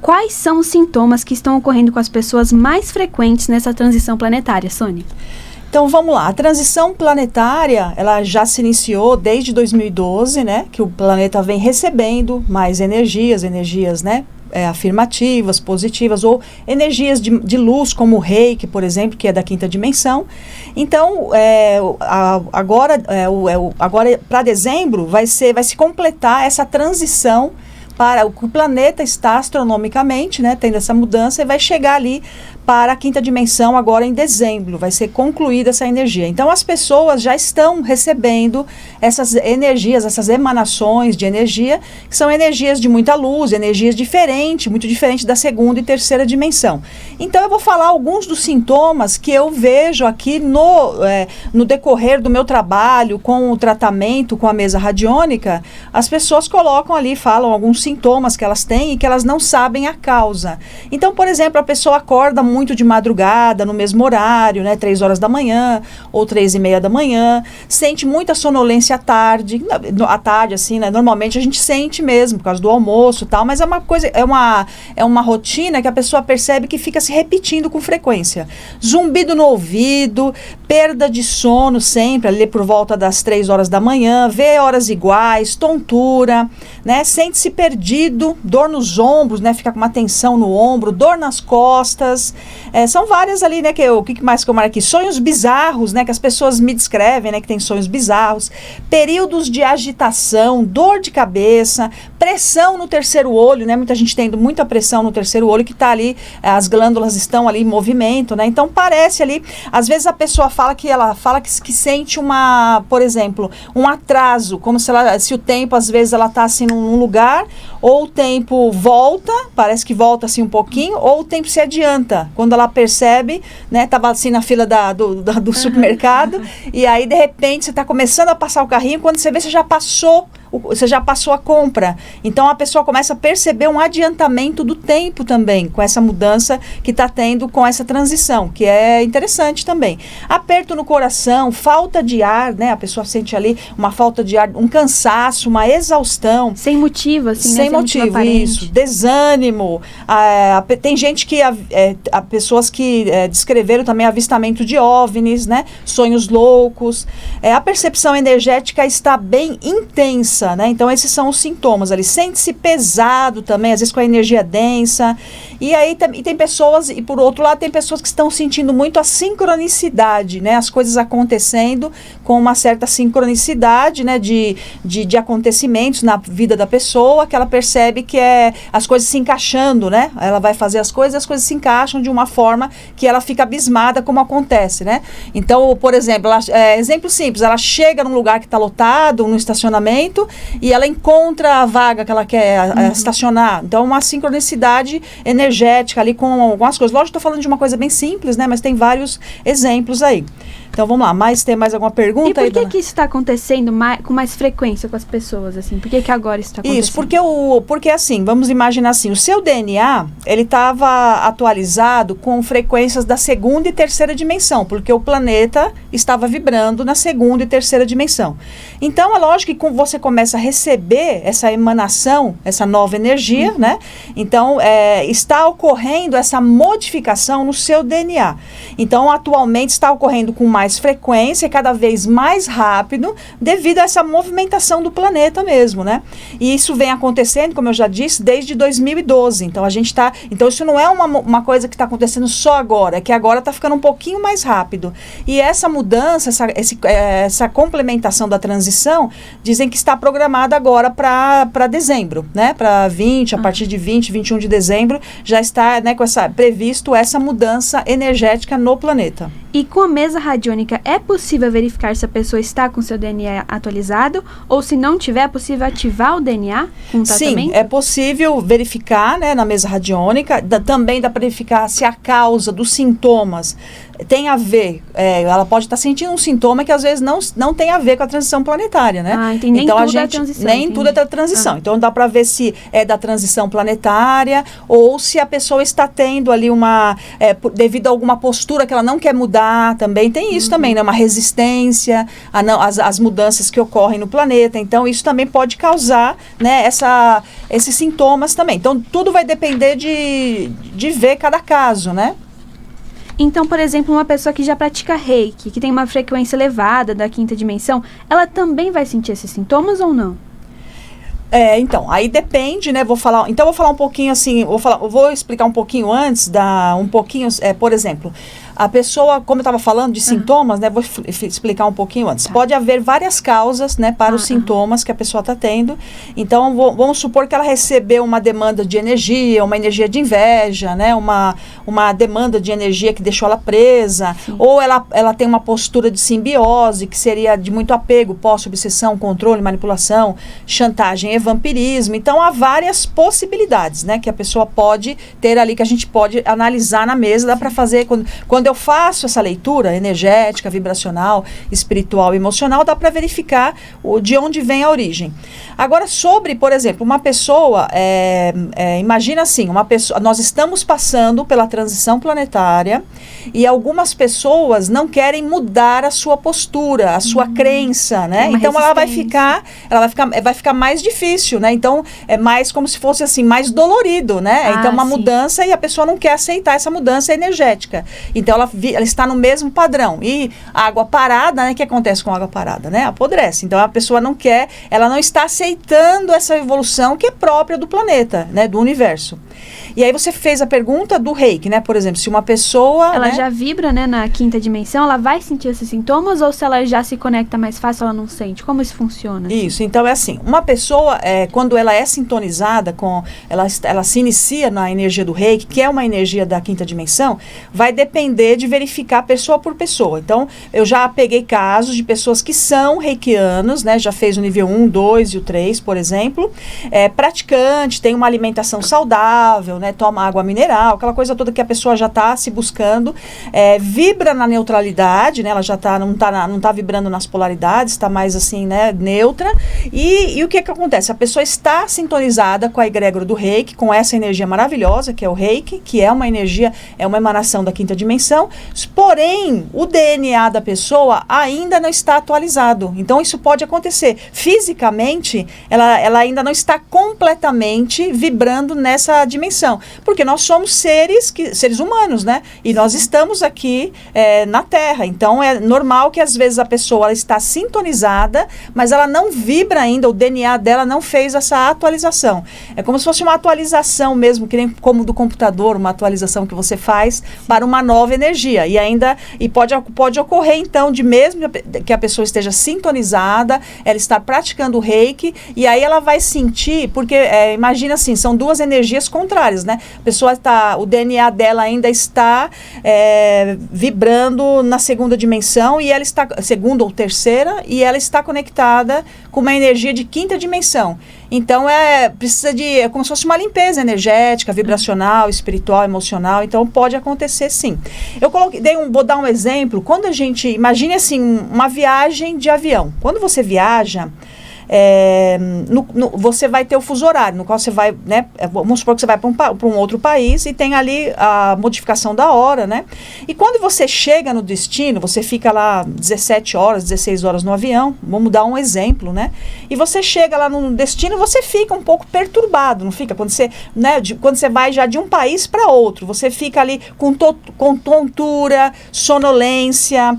Quais são os sintomas que estão ocorrendo com as pessoas mais frequentes nessa transição planetária, Sônia? Então vamos lá, a transição planetária, ela já se iniciou desde 2012, né, que o planeta vem recebendo mais energias, né, afirmativas, positivas, ou energias de luz, como o Reiki, por exemplo, que é da quinta dimensão. Então, agora para dezembro, vai se completar essa transição para o que o planeta está astronomicamente, né, tendo essa mudança, e vai chegar ali para a quinta dimensão agora em dezembro, vai ser concluída essa energia. Então as pessoas já estão recebendo essas energias, essas emanações de energia, que são energias de muita luz, energias diferentes, muito diferentes da segunda e terceira dimensão. Então eu vou falar alguns dos sintomas que eu vejo aqui no decorrer do meu trabalho com o tratamento, com a mesa radiônica. As pessoas colocam ali, falam alguns sintomas que elas têm e que elas não sabem a causa. Então, por exemplo, a pessoa acorda muito de madrugada, no mesmo horário, né, 3 horas da manhã ou 3:30 da manhã, sente muita sonolência à tarde, assim, né, normalmente a gente sente mesmo, por causa do almoço e tal, mas é uma rotina que a pessoa percebe que fica se repetindo com frequência. Zumbido no ouvido, perda de sono sempre, ali por volta das 3 horas da manhã, vê horas iguais, tontura, né, sente-se perdido, dor nos ombros, né, fica com uma tensão no ombro, dor nas costas. São várias ali, né, o que mais que eu marco aqui? Sonhos bizarros, né, que as pessoas me descrevem, né, que tem sonhos bizarros, períodos de agitação, dor de cabeça, pressão no terceiro olho, né, muita gente tendo muita pressão no terceiro olho, que está ali, as glândulas estão ali em movimento, né, então parece ali, às vezes a pessoa fala que sente por exemplo, um atraso, como se o tempo, às vezes ela está assim num lugar, ou o tempo volta, parece que volta assim um pouquinho, ou o tempo se adianta, quando ela percebe, né, tava assim na fila do supermercado, e aí de repente você está começando a passar o carrinho, quando você vê, você já passou a compra. Então a pessoa começa a perceber um adiantamento do tempo também, com essa mudança que está tendo com essa transição, que é interessante também. Aperto no coração, falta de ar, né? A pessoa sente ali uma falta de ar, um cansaço, uma exaustão. Sem motivo, assim, sem motivo, isso. Desânimo. Tem gente que, pessoas que descreveram também avistamento de OVNIs, né? Sonhos loucos. A percepção energética está bem intensa, né? Então esses são os sintomas ali. Sente-se pesado também, às vezes com a energia densa. E aí tem pessoas, e por outro lado tem pessoas que estão sentindo muito a sincronicidade, né? As coisas acontecendo com uma certa sincronicidade, né? De acontecimentos na vida da pessoa, que ela percebe que as coisas se encaixando, né? Ela vai fazer as coisas se encaixam de uma forma que ela fica abismada como acontece, né? Então, por exemplo, exemplo simples, ela chega num lugar que está lotado, num estacionamento, e ela encontra a vaga que ela quer estacionar. Então, uma sincronicidade energética ali com algumas coisas. Lógico, estou falando de uma coisa bem simples, né? Mas tem vários exemplos aí. Então, vamos lá. Tem mais alguma pergunta? E por que isso está acontecendo com mais frequência com as pessoas, assim? Por que agora isso está acontecendo? Isso, porque assim, vamos imaginar assim, o seu DNA, ele estava atualizado com frequências da segunda e terceira dimensão, porque o planeta estava vibrando na segunda e terceira dimensão. Então, é lógico que quando você começa a receber essa emanação, essa nova energia, né? Então, está ocorrendo essa modificação no seu DNA. Então, atualmente está ocorrendo com mais frequência, cada vez mais rápido, devido a essa movimentação do planeta mesmo, né? E isso vem acontecendo, como eu já disse, desde 2012. Então, então isso não é uma coisa que está acontecendo só agora, é que agora está ficando um pouquinho mais rápido. E essa mudança, essa complementação da transição, dizem que está programada agora para dezembro, né? Para a partir de 21 de dezembro, já está, né, previsto essa mudança energética no planeta. E com a mesa radiônica, é possível verificar se a pessoa está com seu DNA atualizado? Ou se não tiver, é possível ativar o DNA com o tratamento? Sim, é possível verificar, né, na mesa radiônica. Também dá para verificar se a causa dos sintomas tem a ver, ela pode estar sentindo um sintoma que às vezes não tem a ver com a transição planetária, né? Entendi. Nem então tudo é transição. Nem tudo é da transição. Então dá para ver se é da transição planetária ou se a pessoa está tendo ali devido a alguma postura que ela não quer mudar, também tem isso também, né? Uma resistência às mudanças que ocorrem no planeta. Então, isso também pode causar, né, esses sintomas também. Então, tudo vai depender de ver cada caso, né? Então, por exemplo, uma pessoa que já pratica Reiki, que tem uma frequência elevada da quinta dimensão, ela também vai sentir esses sintomas ou não? Então, aí depende, né? Vou falar um pouquinho assim, eu vou explicar um pouquinho antes, por exemplo, a pessoa, como eu estava falando de sintomas, né? Vou explicar um pouquinho antes. Tá. Pode haver várias causas, né, para os sintomas que a pessoa está tendo. Então, vamos supor que ela recebeu uma demanda de energia, uma energia de inveja, né? Uma demanda de energia que deixou ela presa. Sim. Ou ela tem uma postura de simbiose, que seria de muito apego, posse, obsessão, controle, manipulação, chantagem e vampirismo. Então, há várias possibilidades, né, que a pessoa pode ter ali, que a gente pode analisar na mesa. Dá para fazer, quando eu faço essa leitura energética, vibracional, espiritual e emocional, dá para verificar de onde vem a origem. Agora, por exemplo, uma pessoa, imagina assim, nós estamos passando pela transição planetária e algumas pessoas não querem mudar a sua postura, a sua crença, né? Então, vai ficar mais difícil, né? Então, é mais como se fosse assim, mais dolorido, né? Então, uma mudança e a pessoa não quer aceitar essa mudança energética. Então, ela está no mesmo padrão. E a água parada, né? O que acontece com a água parada, né? Apodrece. Então, a pessoa ela não está aceitando essa evolução que é própria do planeta, né? Do universo. E aí você fez a pergunta do Reiki, né? Por exemplo, se uma pessoa... Ela já vibra, né, na quinta dimensão, ela vai sentir esses sintomas ou se ela já se conecta mais fácil, ela não sente? Como isso funciona? Isso, então é assim, uma pessoa, quando ela é sintonizada ela se inicia na energia do Reiki, que é uma energia da quinta dimensão, vai depender de verificar pessoa por pessoa. Então, eu já peguei casos de pessoas que são reikianos, né? Já fez o nível 1, 2 e o 3, por exemplo, praticante, tem uma alimentação saudável, né? Toma água mineral, aquela coisa toda que a pessoa já está se buscando, vibra na neutralidade, né? Ela já não tá vibrando nas polaridades, está mais assim, né? Neutra. E o que acontece? A pessoa está sintonizada com a egrégora do Reiki, com essa energia maravilhosa que é o Reiki, que é uma energia, é uma emanação da quinta dimensão, porém, o DNA da pessoa ainda não está atualizado. Então, isso pode acontecer. Fisicamente, ela ainda não está completamente vibrando nessa dimensão, porque nós somos seres humanos, né? E nós estamos aqui na Terra. Então, é normal que às vezes a pessoa ela está sintonizada, mas ela não vibra ainda, o DNA dela não fez essa atualização. É como se fosse uma atualização mesmo, que nem como do computador, uma atualização que você faz para uma nova energia. E pode ocorrer, então, de mesmo que a pessoa esteja sintonizada, ela está praticando o Reiki, e aí ela vai sentir, porque imagina assim, são duas energias contrárias, né? A pessoa o DNA dela ainda está vibrando na segunda dimensão, e ela está, segunda ou terceira, e ela está conectada com uma energia de quinta dimensão. Então, precisa é como se fosse uma limpeza energética, vibracional, espiritual, emocional. Então, pode acontecer sim. Vou dar um exemplo. Quando imagine assim, uma viagem de avião. Quando você viaja, você vai ter o fuso horário, no qual você vai, né? Vamos supor que você vai para um outro país e tem ali a modificação da hora, né? E quando você chega no destino, você fica lá 17 horas, 16 horas no avião, vamos dar um exemplo, né? E você chega lá no destino, você fica um pouco perturbado, não fica? Quando você vai já de um país para outro, você fica ali com tontura, sonolência,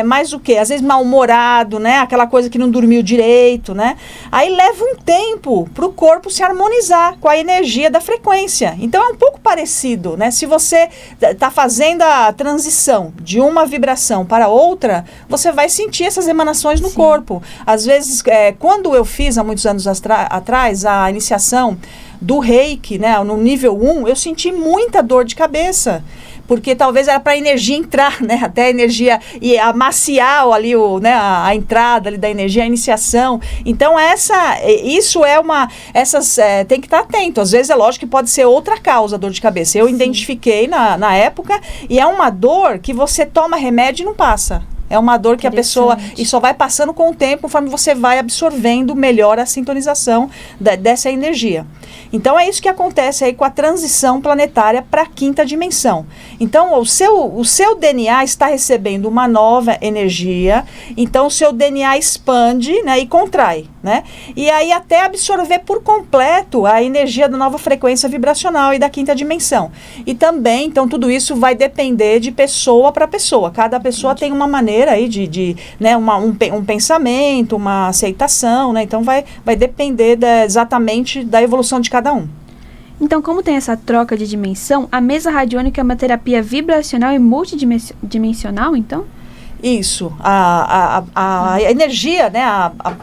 mais o quê? Às vezes mal-humorado, né? Aquela coisa que não dormiu direito, né? Aí leva um tempo para o corpo se harmonizar com a energia da frequência. Então é um pouco parecido, né? Se você está fazendo a transição de uma vibração para outra, você vai sentir essas emanações no corpo. Às vezes, quando eu fiz há muitos anos atrás a iniciação do Reiki, né, no nível 1, eu senti muita dor de cabeça. Porque talvez era para a energia entrar, né? Até a energia e amaciar ali a entrada ali da energia, a iniciação. Então, tem que estar atento. Às vezes é lógico que pode ser outra causa a dor de cabeça. Eu identifiquei na época, e é uma dor que você toma remédio e não passa. É uma dor que a pessoa... E só vai passando com o tempo, conforme você vai absorvendo melhor a sintonização dessa energia. Então, é isso que acontece aí com a transição planetária para a quinta dimensão. Então, o seu DNA está recebendo uma nova energia, então o seu DNA expande, né, e contrai, né? E aí até absorver por completo a energia da nova frequência vibracional e da quinta dimensão. E também, então, tudo isso vai depender de pessoa para pessoa. Cada pessoa tem uma maneira aí né, um pensamento, uma aceitação, né? Então, vai depender exatamente da evolução de cada um. Então, como tem essa troca de dimensão, a mesa radiônica é uma terapia vibracional e multidimensional, então? Isso, a energia, né,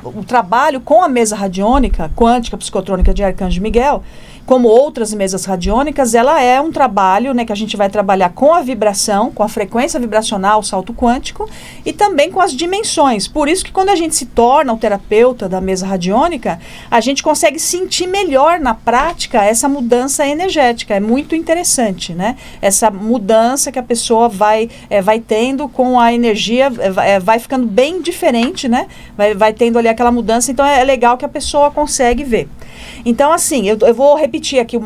o trabalho com a mesa radiônica, quântica, psicotrônica de Arcanjo Miguel, como outras mesas radiônicas, ela é um trabalho, né, que a gente vai trabalhar com a vibração, com a frequência vibracional, o salto quântico, e também com as dimensões. Por isso que quando a gente se torna o terapeuta da mesa radiônica, a gente consegue sentir melhor na prática essa mudança energética. É muito interessante, né? Essa mudança que a pessoa vai tendo com a energia, vai ficando bem diferente, né? Vai tendo ali aquela mudança, então é legal que a pessoa consegue ver. Então, assim, eu vou repetir aqui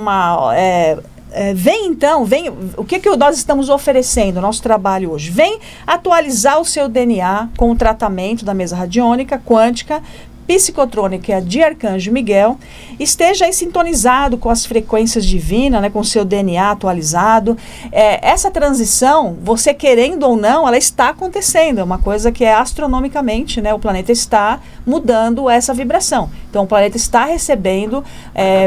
vem, o que nós estamos oferecendo, nosso trabalho hoje? Vem atualizar o seu DNA com o tratamento da mesa radiônica, quântica, psicotrônica de Arcanjo Miguel, esteja aí sintonizado com as frequências divinas, né, com o seu DNA atualizado. Essa transição, você querendo ou não, ela está acontecendo, é uma coisa que é astronomicamente, né, o planeta está mudando essa vibração. Então, o planeta está recebendo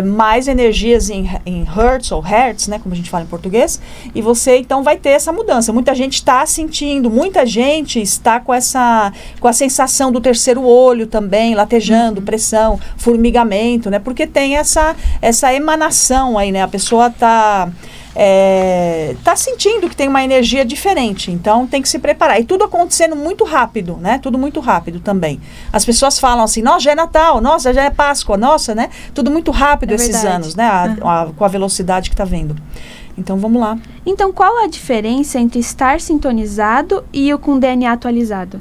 mais energias em hertz ou hertz, né, como a gente fala em português, e você, então, vai ter essa mudança. Muita gente está sentindo, muita gente está com a sensação do terceiro olho também, latejando, pressão, formigamento, né, porque tem essa emanação aí, né, a pessoa está sentindo que tem uma energia diferente, então tem que se preparar. E tudo acontecendo muito rápido, né? Tudo muito rápido também. As pessoas falam assim, nossa, já é Natal, nossa, já é Páscoa, nossa, né? Tudo muito rápido esses anos, né? Com a velocidade que está vindo. Então, vamos lá. Então, qual a diferença entre estar sintonizado e o com DNA atualizado?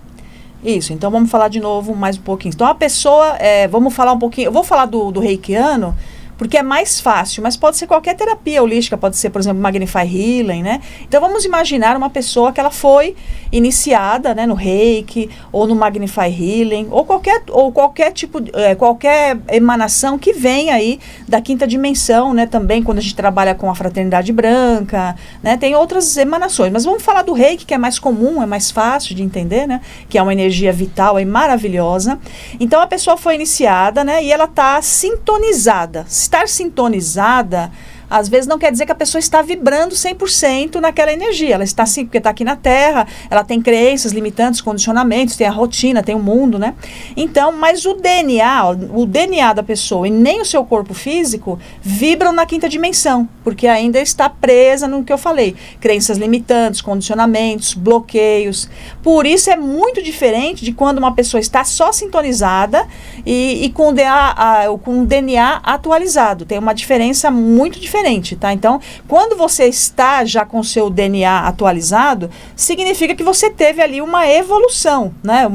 Isso, então vamos falar de novo mais um pouquinho. Então, a pessoa, vamos falar um pouquinho, eu vou falar do reikiano, porque é mais fácil, mas pode ser qualquer terapia holística, pode ser, por exemplo, Magnify Healing, né? Então, vamos imaginar uma pessoa que ela foi iniciada, né, no Reiki, ou no Magnify Healing, ou qualquer tipo, qualquer emanação que vem aí da quinta dimensão, né? Também quando a gente trabalha com a fraternidade branca, né? Tem outras emanações, mas vamos falar do Reiki, que é mais comum, é mais fácil de entender, né? Que é uma energia vital e maravilhosa. Então, a pessoa foi iniciada, né? E ela está sintonizada. Estar sintonizada, às vezes não quer dizer que a pessoa está vibrando 100% naquela energia. Ela está sim, porque está aqui na Terra, ela tem crenças limitantes, condicionamentos, tem a rotina, tem o mundo, né? Então, mas o DNA da pessoa e nem o seu corpo físico vibram na quinta dimensão, porque ainda está presa no que eu falei. Crenças limitantes, condicionamentos, bloqueios. Por isso é muito diferente de quando uma pessoa está só sintonizada e com o DNA atualizado. Tem uma diferença muito diferente. Tá? Então, quando você está já com o seu DNA atualizado, significa que você teve ali uma evolução, né?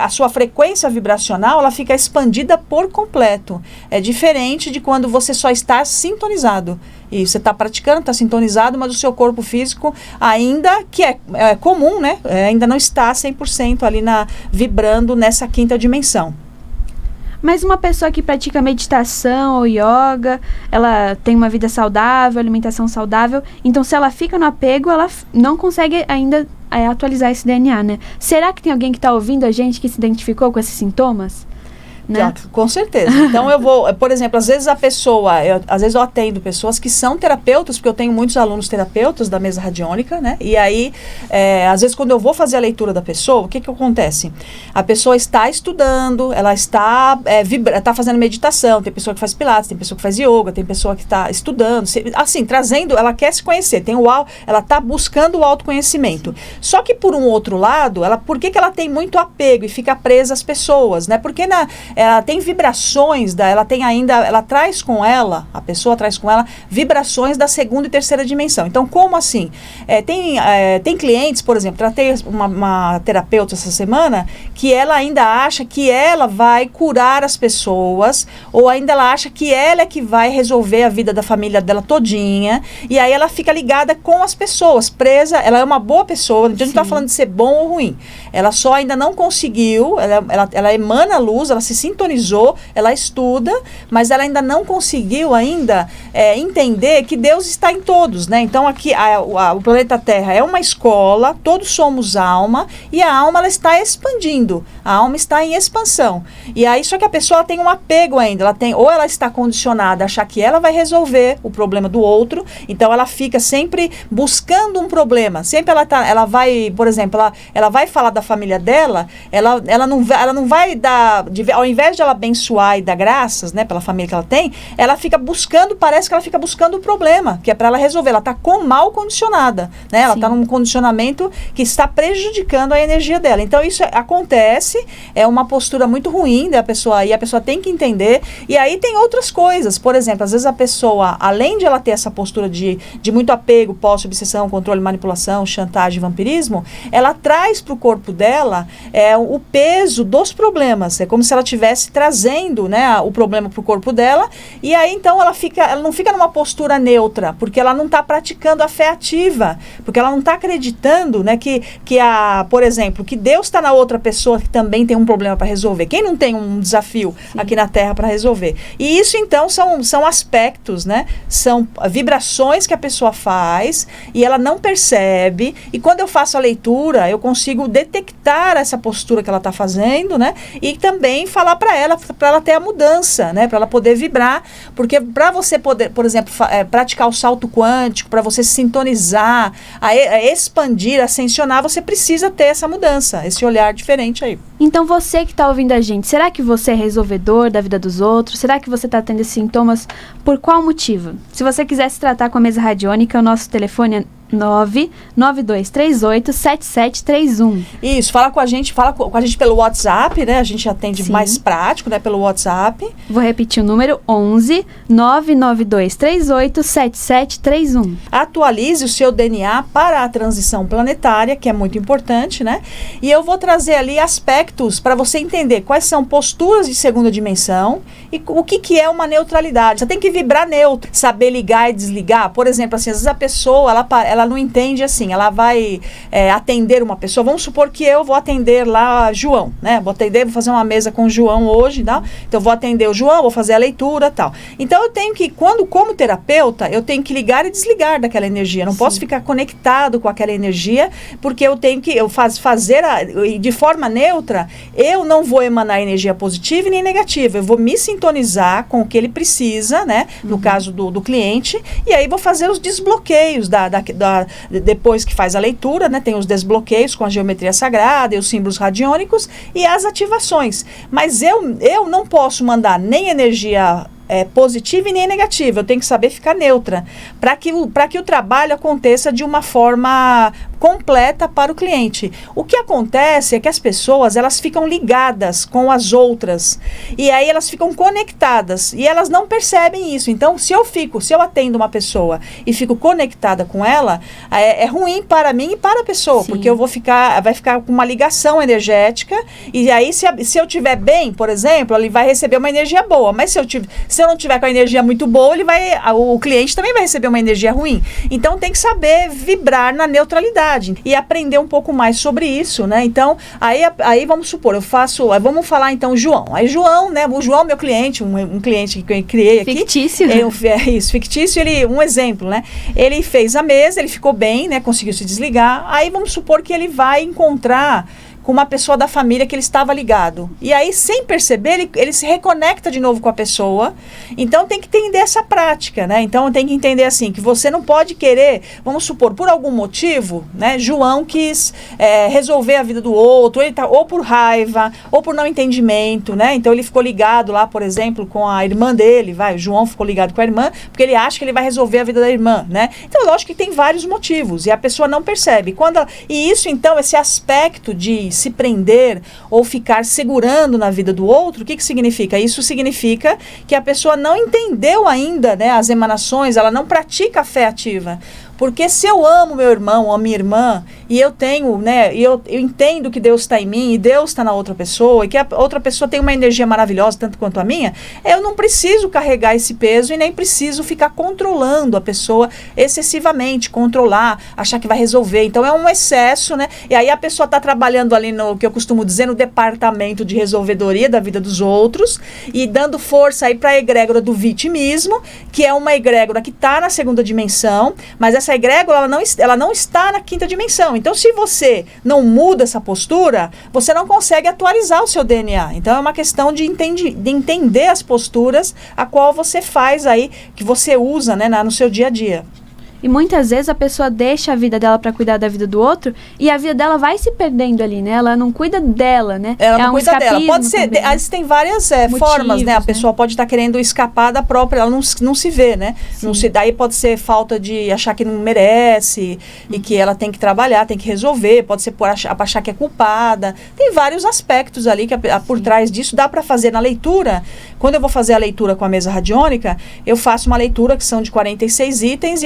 A sua frequência vibracional, ela fica expandida por completo. É diferente de quando você só está sintonizado. E você está praticando, está sintonizado, mas o seu corpo físico ainda, que é comum, né? Ainda não está 100% ali vibrando nessa quinta dimensão. Mas uma pessoa que pratica meditação ou yoga, ela tem uma vida saudável, alimentação saudável, então se ela fica no apego, ela não consegue ainda atualizar esse DNA, né? Será que tem alguém que está ouvindo a gente que se identificou com esses sintomas? Né? Com certeza. Então por exemplo, às vezes eu atendo pessoas que são terapeutas, porque eu tenho muitos alunos terapeutas da mesa radiônica, né? E aí, às vezes quando eu vou fazer a leitura da pessoa, o que acontece? A pessoa está estudando, ela está fazendo meditação, tem pessoa que faz pilates, tem pessoa que faz yoga, tem pessoa que está estudando, assim, ela quer se conhecer, ela está buscando o autoconhecimento. Só que por um outro lado, por que ela tem muito apego e fica presa às pessoas, né? Porque ela tem vibrações, ela traz com ela, a pessoa traz com ela vibrações da segunda e terceira dimensão. Então, como assim? Tem clientes, por exemplo, tratei uma terapeuta essa semana, que ela ainda acha que ela vai curar as pessoas, ou ainda ela acha que ela é que vai resolver a vida da família dela todinha, e aí ela fica ligada com as pessoas, presa, ela é uma boa pessoa, a gente não está falando de ser bom ou ruim, ela só ainda não conseguiu, ela emana luz, ela se sintonizou, ela estuda, mas ela ainda não conseguiu ainda entender que Deus está em todos, né? Então aqui o planeta Terra é uma escola, todos somos alma, e a alma ela está expandindo, a alma está em expansão, e aí só que a pessoa tem um apego ainda, ou ela está condicionada a achar que ela vai resolver o problema do outro, então ela fica sempre buscando um problema, sempre ela vai, por exemplo, ela vai falar da família dela, ela não vai dar, ao invés de ela abençoar e dar graças, né, pela família que ela tem, ela fica buscando, parece que ela fica buscando o problema, que é para ela resolver, ela está mal condicionada, né, ela está num condicionamento que está prejudicando a energia dela, então isso acontece, é uma postura muito ruim da pessoa, e a pessoa tem que entender, e aí tem outras coisas, por exemplo, às vezes a pessoa, além de ela ter essa postura de muito apego, posse, obsessão, controle, manipulação, chantagem, vampirismo, ela traz para o corpo dela o peso dos problemas, é como se ela estivesse trazendo, né, o problema para o corpo dela, e aí então ela não fica numa postura neutra, porque ela não está praticando a fé ativa, porque ela não está acreditando, né, por exemplo, que Deus está na outra pessoa que também tem um problema para resolver. Quem não tem um desafio aqui na Terra para resolver? E isso então são aspectos, né, são vibrações que a pessoa faz e ela não percebe, e quando eu faço a leitura eu consigo detectar essa postura que ela está fazendo, né, e também falar para ela ter a mudança, né, para ela poder vibrar, porque para você poder, por exemplo, praticar o salto quântico, para você se sintonizar, a expandir, ascensionar, você precisa ter essa mudança, esse olhar diferente aí. Então você que está ouvindo a gente, será que você é resolvedor da vida dos outros? Será que você está tendo esses sintomas? Por qual motivo? Se você quiser se tratar com a mesa radiônica, o nosso telefone é 992387731. Isso, fala com a gente pelo WhatsApp, né? A gente atende mais prático, né? Pelo WhatsApp. Vou repetir o número: 11 992387731. Atualize o seu DNA para a transição planetária, que é muito importante, né? E eu vou trazer ali aspectos para você entender quais são posturas de segunda dimensão e o que é uma neutralidade. Você tem que vibrar neutro, saber ligar e desligar. Por exemplo, assim, às vezes a pessoa, ela não entende assim, ela vai atender uma pessoa, vamos supor que eu vou atender lá João, né, vou fazer uma mesa com o João hoje, tá? Então eu vou atender o João, vou fazer a leitura, tal. Então eu tenho que, como terapeuta, eu tenho que ligar e desligar daquela energia, não posso ficar conectado com aquela energia, porque eu tenho que fazer de forma neutra, eu não vou emanar energia positiva e nem negativa, eu vou me sintonizar com o que ele precisa, né, no caso do cliente, e aí vou fazer os desbloqueios depois que faz a leitura, né, tem os desbloqueios com a geometria sagrada e os símbolos radiônicos e as ativações. Mas eu não posso mandar nem energia positiva e nem negativa, eu tenho que saber ficar neutra, para que o trabalho aconteça de uma forma completa para o cliente. O que acontece é que as pessoas, elas ficam ligadas com as outras, e aí elas ficam conectadas, e elas não percebem isso. Então, se eu atendo uma pessoa e fico conectada com ela, é ruim para mim e para a pessoa, porque vai ficar com uma ligação energética, e aí se eu estiver bem, por exemplo, ele vai receber uma energia boa, mas se eu não tiver com a energia muito boa, o cliente também vai receber uma energia ruim. Então tem que saber vibrar na neutralidade e aprender um pouco mais sobre isso, né? Então, aí vamos supor, vamos falar então João. Aí João, né? O João, meu cliente, um cliente que eu criei aqui. Fictício. Fictício, um exemplo, né? Ele fez a mesa, ele ficou bem, né? Conseguiu se desligar. Aí vamos supor que ele vai encontrar com uma pessoa da família que ele estava ligado. E aí, sem perceber, ele se reconecta de novo com a pessoa. Então, tem que entender essa prática, né? Então, tem que entender assim, que você não pode querer, vamos supor, por algum motivo, né? João quis resolver a vida do outro, ou por raiva, ou por não entendimento, né? Então, ele ficou ligado lá, por exemplo, com a irmã dele, o João ficou ligado com a irmã, porque ele acha que ele vai resolver a vida da irmã, né? Então, lógico que tem vários motivos, e a pessoa não percebe. E isso, então, esse aspecto de se prender ou ficar segurando na vida do outro, o que significa? Isso significa que a pessoa não entendeu ainda, né, as emanações, ela não pratica a fé ativa. Porque se eu amo meu irmão ou a minha irmã, e eu tenho, né, eu entendo que Deus está em mim e Deus está na outra pessoa, e que a outra pessoa tem uma energia maravilhosa, tanto quanto a minha, eu não preciso carregar esse peso e nem preciso ficar controlando a pessoa excessivamente, controlar, achar que vai resolver. Então é um excesso, né? E aí a pessoa está trabalhando ali no que eu costumo dizer, no departamento de resolvedoria da vida dos outros, e dando força aí para a egrégora do vitimismo, que é uma egrégora que está na segunda dimensão, mas essa egrégora ela não está na quinta dimensão. Então, se você não muda essa postura, você não consegue atualizar o seu DNA. Então, é uma questão de entender as posturas a qual você faz aí, que você usa, né, no seu dia a dia. E muitas vezes a pessoa deixa a vida dela para cuidar da vida do outro e a vida dela vai se perdendo ali, né? Ela não cuida dela, né? Ela não cuida dela. Pode ser, tem várias formas, né? A pessoa pode estar querendo escapar da própria, ela não se vê, né? Daí pode ser falta de achar que não merece e que ela tem que trabalhar, tem que resolver, pode ser por achar que é culpada. Tem vários aspectos ali que por trás disso dá para fazer na leitura. Quando eu vou fazer a leitura com a mesa radiônica, eu faço uma leitura que são de 46 itens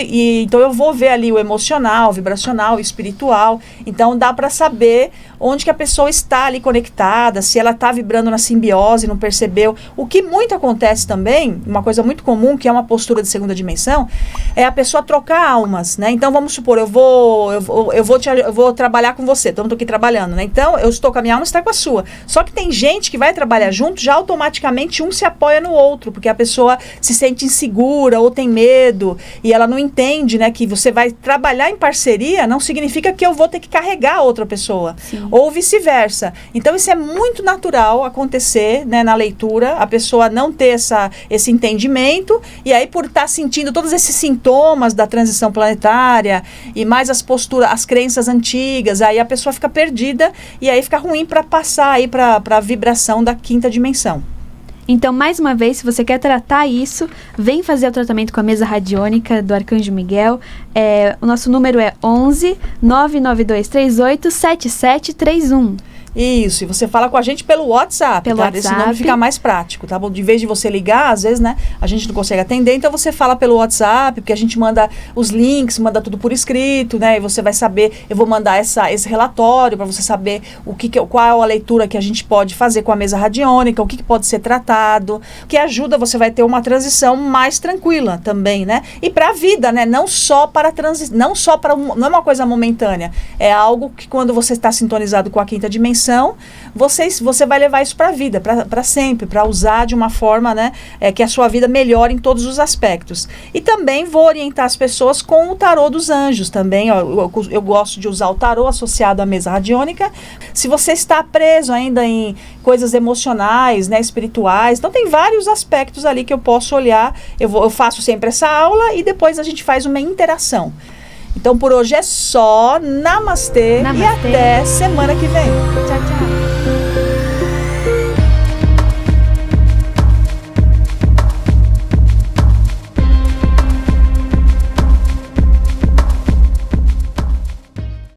então eu vou ver ali o emocional, o vibracional, o espiritual. Então dá para saber onde que a pessoa está ali conectada, se ela está vibrando na simbiose, não percebeu. O que muito acontece também, uma coisa muito comum, que é uma postura de segunda dimensão, é a pessoa trocar almas, né? Então vamos supor, eu vou trabalhar com você, então eu estou aqui trabalhando, né? Então eu estou com a minha alma, você está com a sua. Só que tem gente que vai trabalhar junto, já automaticamente um se apoia no outro, porque a pessoa se sente insegura ou tem medo e ela não entende, né, que você vai trabalhar em parceria, não significa que eu vou ter que carregar a outra pessoa. Sim. Ou vice-versa. Então isso é muito natural acontecer, né, na leitura, a pessoa não ter esse entendimento, e aí por estar sentindo todos esses sintomas da transição planetária e mais as posturas, as crenças antigas, aí a pessoa fica perdida e aí fica ruim para passar aí para a vibração da quinta dimensão. Então, mais uma vez, se você quer tratar isso, vem fazer o tratamento com a mesa radiônica do Arcanjo Miguel. O nosso número é 11 99238 7731. Isso, e você fala com a gente pelo WhatsApp, tá? Esse nome fica mais prático, tá bom? De vez de você ligar, às vezes, né, a gente não consegue atender, então você fala pelo WhatsApp, porque a gente manda os links, manda tudo por escrito, né, e você vai saber, eu vou mandar esse relatório para você saber qual é a leitura que a gente pode fazer com a mesa radiônica, o que pode ser tratado, que ajuda, você vai ter uma transição mais tranquila também, né? E para a vida, né, não é uma coisa momentânea, é algo que quando você está sintonizado com a quinta dimensão, você vai levar isso para a vida, para sempre, para usar de uma forma, né, que a sua vida melhore em todos os aspectos. E também vou orientar as pessoas com o tarô dos anjos também. Ó, eu gosto de usar o tarô associado à mesa radiônica. Se você está preso ainda em coisas emocionais, né, espirituais, então tem vários aspectos ali que eu posso olhar. Eu faço sempre essa aula e depois a gente faz uma interação. Então, por hoje é só. Namastê. E até semana que vem. Tchau, tchau.